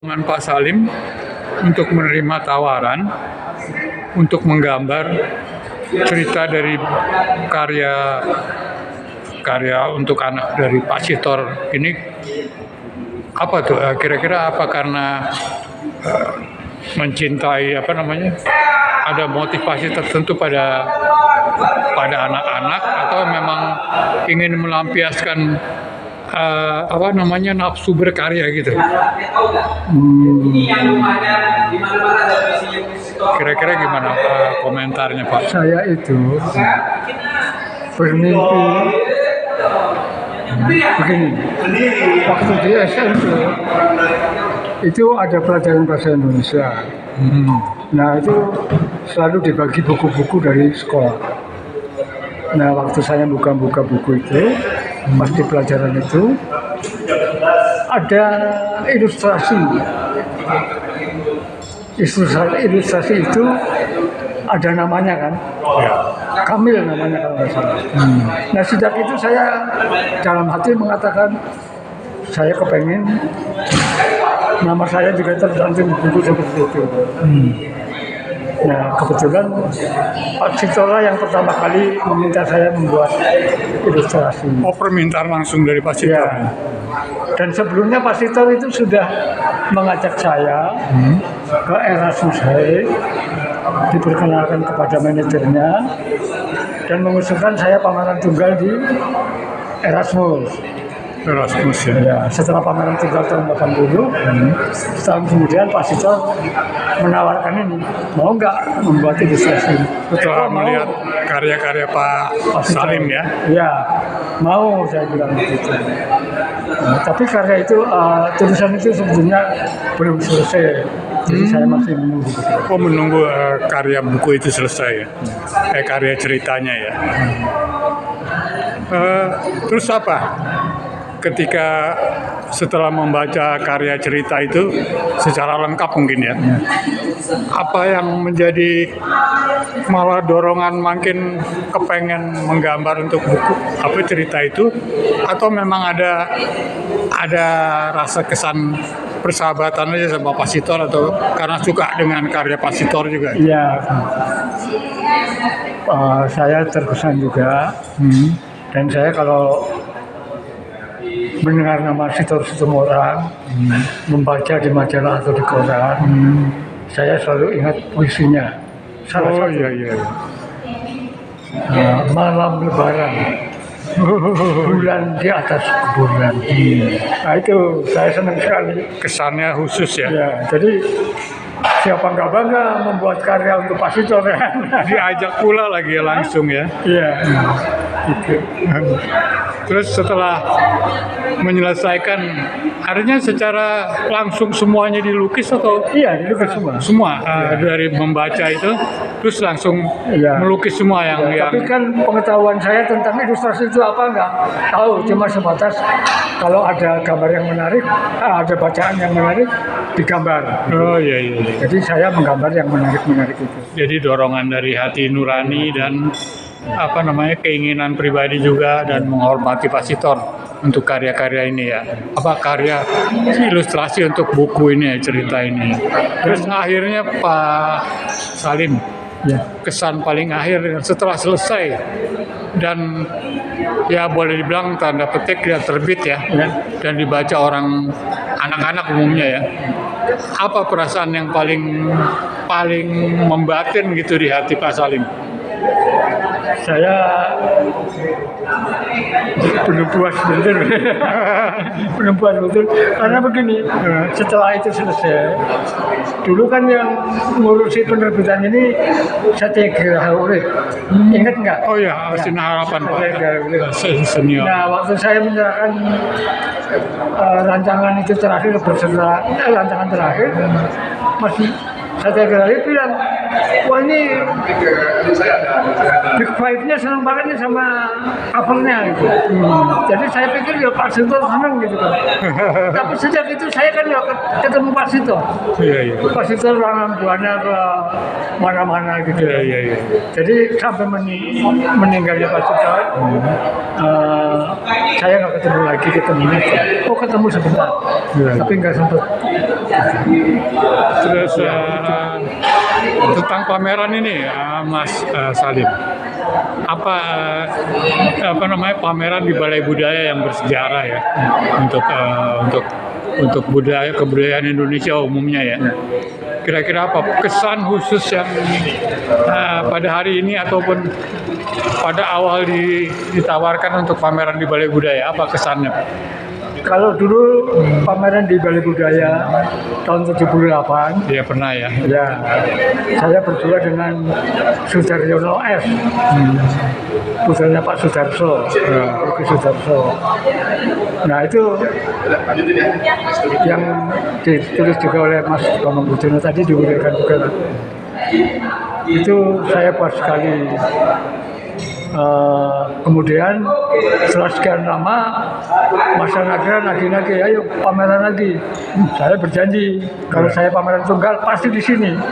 Dengan Pak Salim untuk menerima tawaran untuk menggambar cerita dari karya untuk anak dari Pak Sitor ini, apa tuh kira-kira apa karena mencintai ada motivasi tertentu pada anak-anak, atau memang ingin melampiaskan nafsu berkarya gitu. Kira-kira gimana komentarnya Pak? Saya itu bermimpi begini. Waktu di SMP itu ada pelajaran bahasa Indonesia. Nah, itu selalu dibagi buku-buku dari sekolah. Nah, waktu saya buka-buka buku itu, pasti pelajaran itu ada ilustrasi. Ilustrasi itu ada namanya kan? Ya. Kamil namanya kalau nggak salah. Nah, sejak itu saya dalam hati mengatakan saya kepengen nama saya juga tercantum di buku seperti itu. Nah, kebetulan Pak Sitora yang pertama kali meminta saya membuat ilustrasi. Oh, permintaan langsung dari Pak Sitor. Ya. Dan sebelumnya Pak Sitor itu sudah mengajak saya ke Erasmus High, diperkenalkan kepada manajernya, dan mengusulkan saya pameran tunggal di Erasmus ya. Ya, setelah pameran tunggal tahun 80, setahun kemudian Pak Sitor menawarkan ini, mau nggak membuat ilustrasi? Setelah melihat karya-karya Pak Salim ya? Ya, mau, saya bilang begitu. Nah, tapi karya itu, tulisan itu sebetulnya belum selesai, jadi saya masih menunggu. Oh, menunggu karya buku itu selesai ya? Karya ceritanya ya? Terus apa? Ketika setelah membaca karya cerita itu secara lengkap mungkin ya, apa yang menjadi malah dorongan makin kepengen menggambar untuk buku cerita itu, atau memang ada rasa kesan persahabatan aja sama Pak Sitor, atau karena suka dengan karya Pak Sitor juga? Iya, saya terkesan juga, dan saya kalau mendengar nama Sitor Situmorang, membaca di majalah atau di koran, saya selalu ingat puisinya. Oh iya. Malam Lebaran, bulan di atas kuburan. Nah, itu saya senang sekali. Kesannya khusus ya? Ya, jadi siapa nggak bangga membuat karya untuk Pak Sitor ya? Diajak pula lagi langsung ya? Iya. Gitu. Terus setelah menyelesaikan, artinya secara langsung semuanya dilukis atau? Iya, dilukis semua. Semua dari membaca itu, terus langsung melukis semua yang. Tapi kan pengetahuan saya tentang ilustrasi itu apa nggak tahu, cuma sebatas kalau ada gambar yang menarik, ada bacaan yang menarik, digambar. Oh iya. Jadi saya menggambar yang menarik itu. Jadi dorongan dari hati nurani dan keinginan pribadi juga, dan menghormati Pak Sitor untuk karya-karya ini ya. Karya ilustrasi untuk buku ini ya, cerita ini. Terus akhirnya Pak Salim, kesan paling akhir setelah selesai dan ya boleh dibilang tanda petik ya terbit ya, dan dibaca orang anak-anak umumnya ya. Apa perasaan yang paling membatin gitu di hati Pak Salim? Saya belum puas betul, karena begini, setelah itu selesai, dulu kan yang ngurusi penerbitan ini Satya Graha Urip, ingat nggak? Oh ya, Sinar Harapan Pak, senior. Nah, waktu saya menyerahkan rancangan itu terakhir beserta rancangan terakhir, masih Satya Graha Urip bilang, wah ini Big Five-nya senang banget nih sama covernya gitu. Jadi saya pikir ya Pak Sitor senang gitu kan. Tapi sejak itu saya kan ya ketemu Pak Sitor. Iya. Pak Sitor orang buahnya ke mana-mana gitu. Iya. Jadi sampai meninggalnya Pak Sitor, saya nggak ketemu lagi, ketemu sebentar, tapi nggak sempat. Terus tentang pameran ini, Mas Salim, apa namanya pameran di Balai Budaya yang bersejarah ya untuk budaya kebudayaan Indonesia umumnya ya. Kira-kira apa kesan khusus yang pada hari ini ataupun pada awal ditawarkan untuk pameran di Balai Budaya, apa kesannya? Kalau dulu pameran di Balai Budaya tahun 78, Dia pernah ya. ya saya berdua dengan Sudaryono S, putranya Pak Sudarso, Oki Sudarso. Nah itu yang ditulis juga oleh Mas Bambang Budiono tadi diuraikan juga. Itu saya puas sekali. Kemudian setelah sekian lama masyarakat nagih-nagih, ayo pameran lagi. Saya berjanji kalau saya pameran tunggal pasti di sini.